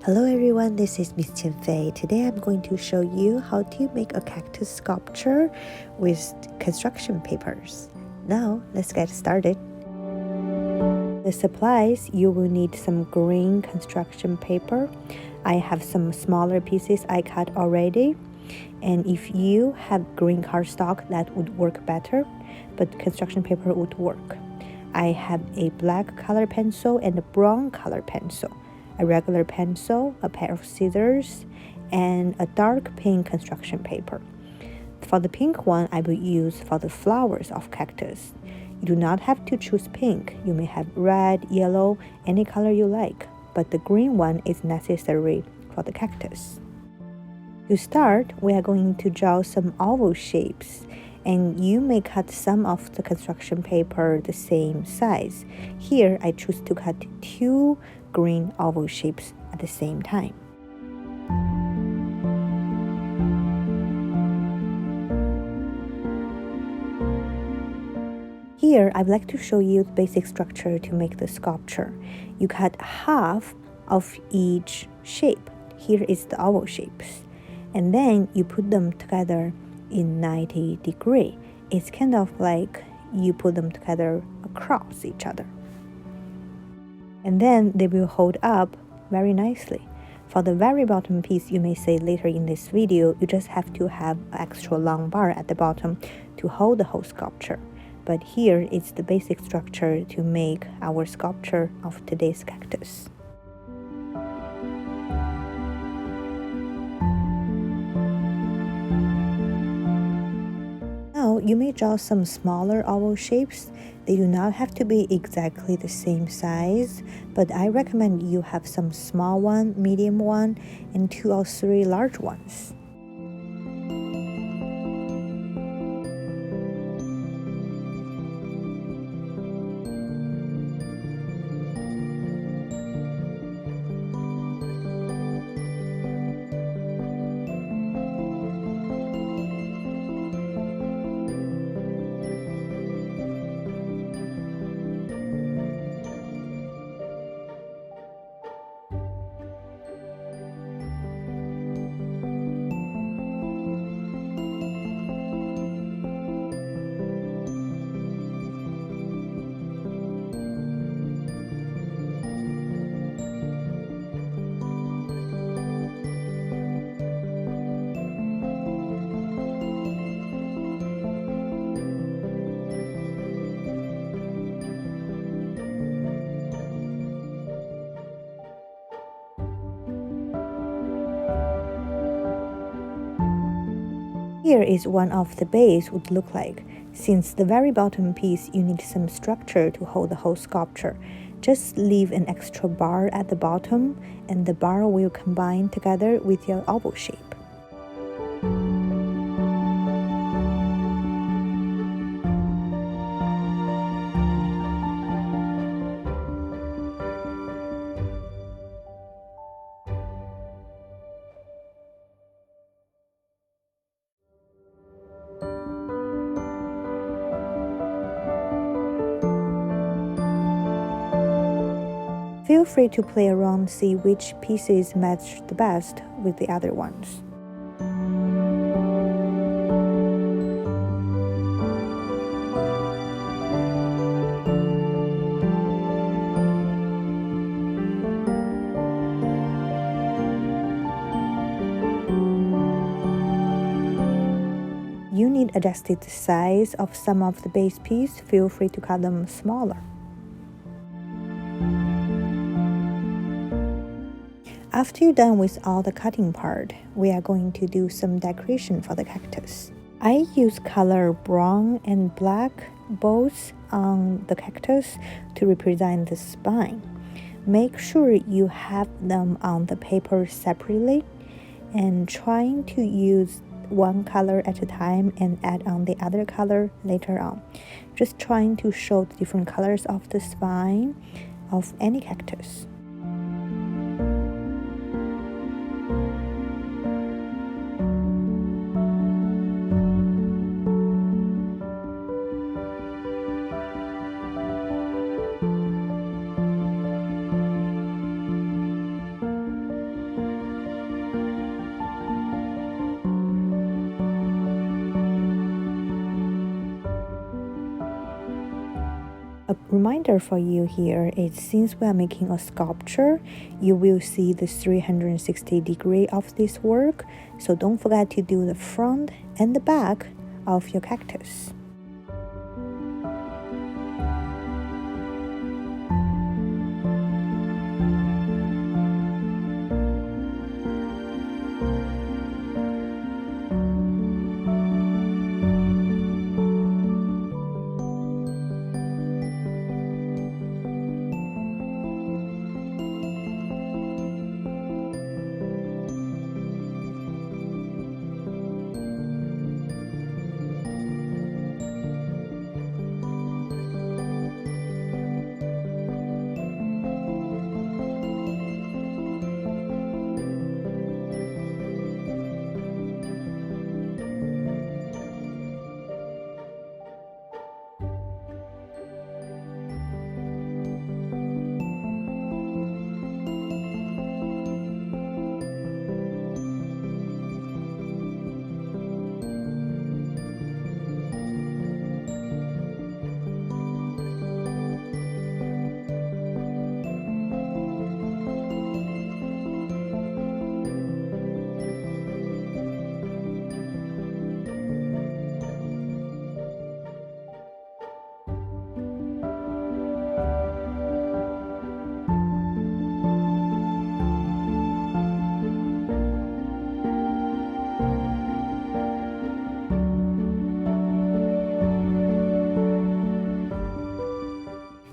Hello everyone, this is Miss Qian Fei. Today I'm going to show you how to make a cactus sculpture with construction papers. Now let's get started. The supplies, you will need some green construction paper. I have some smaller pieces I cut already. And if you have green cardstock, that would work better, but construction paper would work. I have a black color pencil and a brown color pencil, a regular pencil, a pair of scissors, and a dark pink construction paper. For the pink one, I will use for the flowers of cactus. You do not have to choose pink. You may have red, yellow, any color you like, but the green one is necessary for the cactus. To start, we are going to draw some oval shapes, and you may cut some of the construction paper the same size. Here, I choose to cut 2 green oval shapes at the same time. Here, I'd like to show you the basic structure to make the sculpture. You cut half of each shape. Here is the oval shapes. And then you put them together in 90 degrees. It's kind of like you put them together across each other. And then they will hold up very nicely. For the very bottom piece, you may say later in this video, you just have to have an extra long bar at the bottom to hold the whole sculpture. But here is the basic structure to make our sculpture of today's cactus. Now, you may draw some smaller oval shapes. They do not have to be exactly the same size, but I recommend you have some small one, medium one, and 2 or 3 large ones. Here is one of the base would look like. Since the very bottom piece, you need some structure to hold the whole sculpture. Just leave an extra bar at the bottom, and the bar will combine together with your oval shape. Feel free to play around, see which pieces match the best with the other ones. You need adjusted the size of some of the base piece. Feel free to cut them smaller. After you're done with all the cutting part, we are going to do some decoration for the cactus. I use color brown and black both on the cactus to represent the spine. Make sure you have them on the paper separately and trying to use one color at a time and add on the other color later on. Just trying to show the different colors of the spine of any cactus. A reminder for you here is since we are making a sculpture, you will see the 360 degree of this work, so don't forget to do the front and the back of your cactus.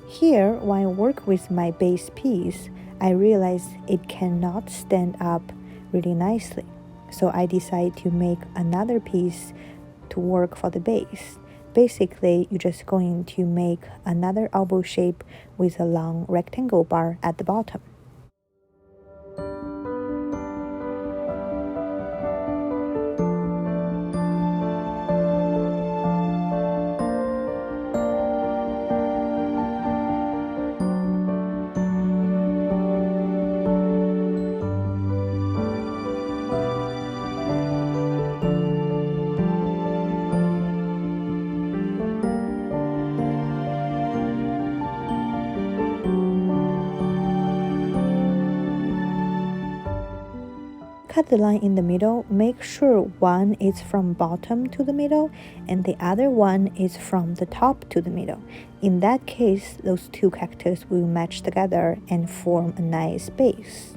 Here, when I work with my base piece, I realized it cannot stand up really nicely. So I decided to make another piece to work for the base. Basically, you're just going to make another elbow shape with a long rectangle bar at the bottom. Cut the line in the middle, make sure one is from bottom to the middle and the other one is from the top to the middle. In that case, those two cactus will match together and form a nice base.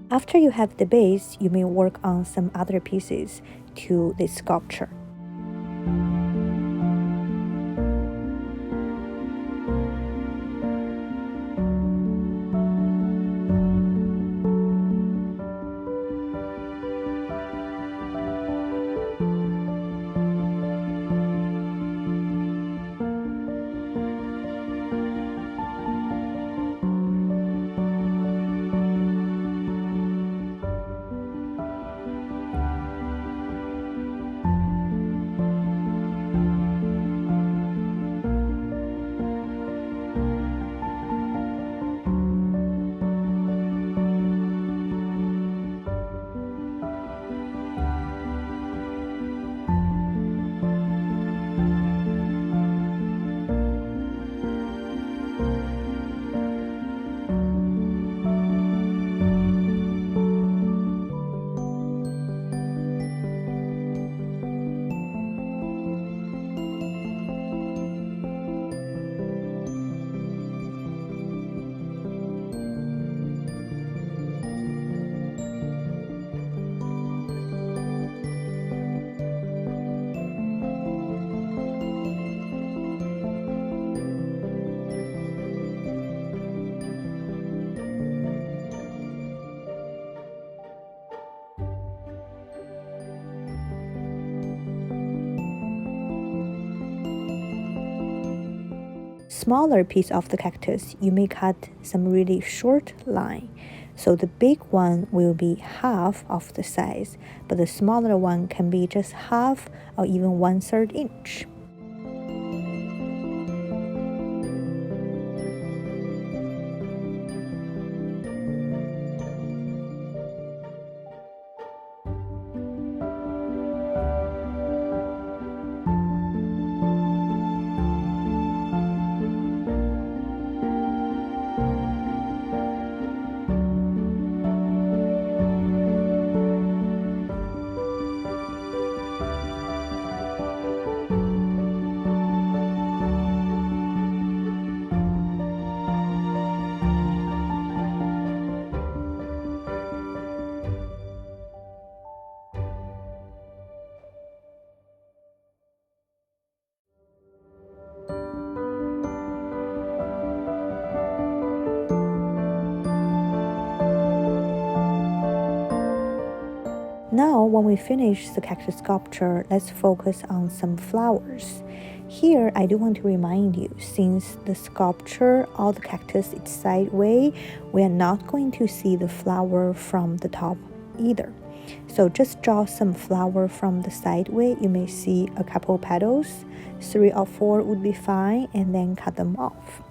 After you have the base, you may work on some other pieces to this sculpture. Smaller piece of the cactus, you may cut some really short line. So the big one will be half of the size, but the smaller one can be just half or even 1/3 inch. Now, when we finish the cactus sculpture, let's focus on some flowers. Here, I do want to remind you, since the sculpture or the cactus is sideways, we are not going to see the flower from the top either. So just draw some flower from the sideway. You may see a couple petals, 3 or 4 would be fine, and then cut them off.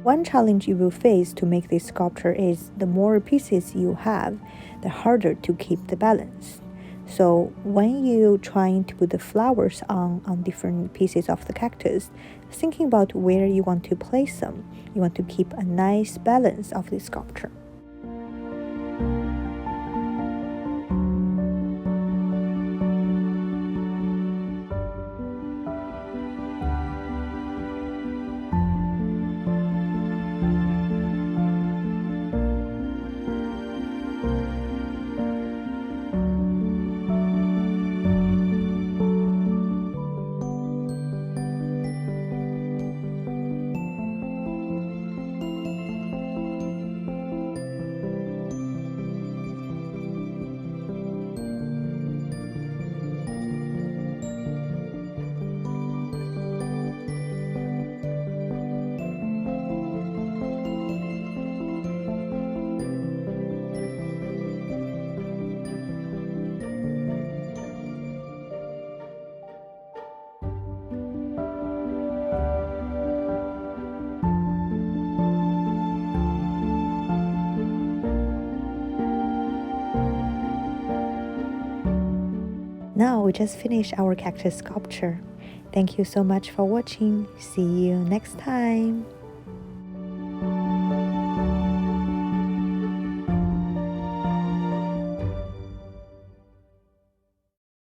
One challenge you will face to make this sculpture is the more pieces you have, the harder to keep the balance. So when you trying to put the flowers on different pieces of the cactus, thinking about where you want to place them, you want to keep a nice balance of this sculpture. Now we just finished our cactus sculpture. Thank you so much for watching. See you next time.